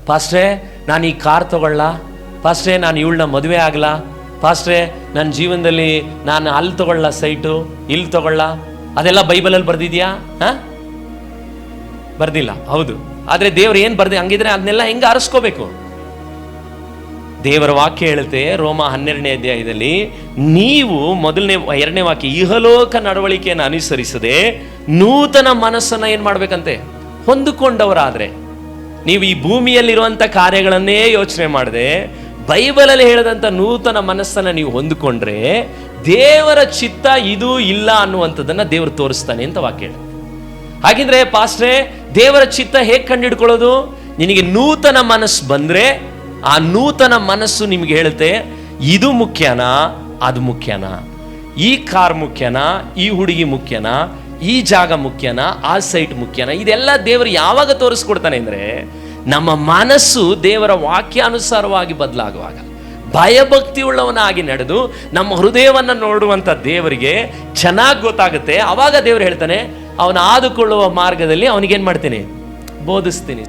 ಪಾಸ್ಟ್ರೇ ನಾನು ಈ ಕಾರ್ ತಗೊಳ್ಳ, ಪಾಸ್ಟ್ರೇ ನಾನು ಇವಳನ್ನ ಮದುವೆ ಆಗಲ್ಲ, ಪಾಸ್ಟ್ರೇ ನನ್ನ ಜೀವನದಲ್ಲಿ ನಾನು ಅಲ್ಲಿ ತಗೊಳ್ಳ ಸೈಟು, ಇಲ್ಲಿ ತಗೊಳ್ಳ, ಅದೆಲ್ಲ ಬೈಬಲಲ್ಲಿ ಬರ್ದಿದ್ಯಾ? ಬರ್ದಿಲ್ಲ. ಹೌದು. ಆದರೆ ದೇವ್ರು ಏನು ಬರ್ದೆ ಹಂಗಿದ್ರೆ ಅದನ್ನೆಲ್ಲ ಹೆಂಗೆ ಆರಿಸ್ಕೋಬೇಕು? ದೇವರ ವಾಕ್ಯ ಹೇಳುತ್ತೆ ರೋಮ 12ನೇ ಅಧ್ಯಾಯದಲ್ಲಿ, ನೀವು ಎರಡನೇ ವಾಕ್ಯ, ಇಹಲೋಕ ನಡವಳಿಕೆಯನ್ನು ಅನುಸರಿಸದೆ ನೂತನ ಮನಸ್ಸನ್ನು ಏನು ಮಾಡ್ಬೇಕಂತೆ? ಹೊಂದಿಕೊಂಡವರಾದ್ರೆ. ನೀವು ಈ ಭೂಮಿಯಲ್ಲಿರುವಂಥ ಕಾರ್ಯಗಳನ್ನೇ ಯೋಚನೆ ಮಾಡದೆ ಬೈಬಲಲ್ಲಿ ಹೇಳದಂಥ ನೂತನ ಮನಸ್ಸನ್ನು ನೀವು ಹೊಂದಿಕೊಂಡ್ರೆ ದೇವರ ಚಿತ್ತ ಇದು ಇಲ್ಲ ಅನ್ನುವಂಥದ್ದನ್ನು ದೇವರು ತೋರಿಸ್ತಾನೆ ಅಂತ ವಾಕ್ಯ ಹೇಳುತ್ತೆ. ಹಾಗಿದ್ರೆ ಪಾಸ್ಟ್ರೇ ದೇವರ ಚಿತ್ತ ಹೇಗೆ ಕಂಡುಹಿಡ್ಕೊಳ್ಳೋದು? ನಿನಗೆ ನೂತನ ಮನಸ್ಸು ಬಂದರೆ ಆ ನೂತನ ಮನಸ್ಸು ನಿಮ್ಗೆ ಹೇಳುತ್ತೆ, ಇದು ಮುಖ್ಯನಾ ಅದು ಮುಖ್ಯನಾ, ಈ ಕಾರ್ ಮುಖ್ಯನಾ, ಈ ಹುಡುಗಿ ಮುಖ್ಯನಾ, ಈ ಜಾಗ ಮುಖ್ಯನಾ, ಆ ಸೈಟ್ ಮುಖ್ಯನಾ? ಇದೆಲ್ಲ ದೇವರು ಯಾವಾಗ ತೋರಿಸ್ಕೊಡ್ತಾನೆ ಅಂದರೆ ನಮ್ಮ ಮನಸ್ಸು ದೇವರ ವಾಕ್ಯಾನುಸಾರವಾಗಿ ಬದಲಾಗುವಾಗ, ಭಯಭಕ್ತಿ ಉಳ್ಳವನಾಗಿ ನಡೆದು ನಮ್ಮ ಹೃದಯವನ್ನು ನೋಡುವಂಥ ದೇವರಿಗೆ ಚೆನ್ನಾಗಿ ಗೊತ್ತಾಗುತ್ತೆ. ಆವಾಗ ದೇವರು ಹೇಳ್ತಾನೆ, ಅವನು ಆದುಕೊಳ್ಳುವ ಮಾರ್ಗದಲ್ಲಿ ಅವನಿಗೇನು ಮಾಡ್ತೀನಿ? ಬೋಧಿಸ್ತೀನಿ.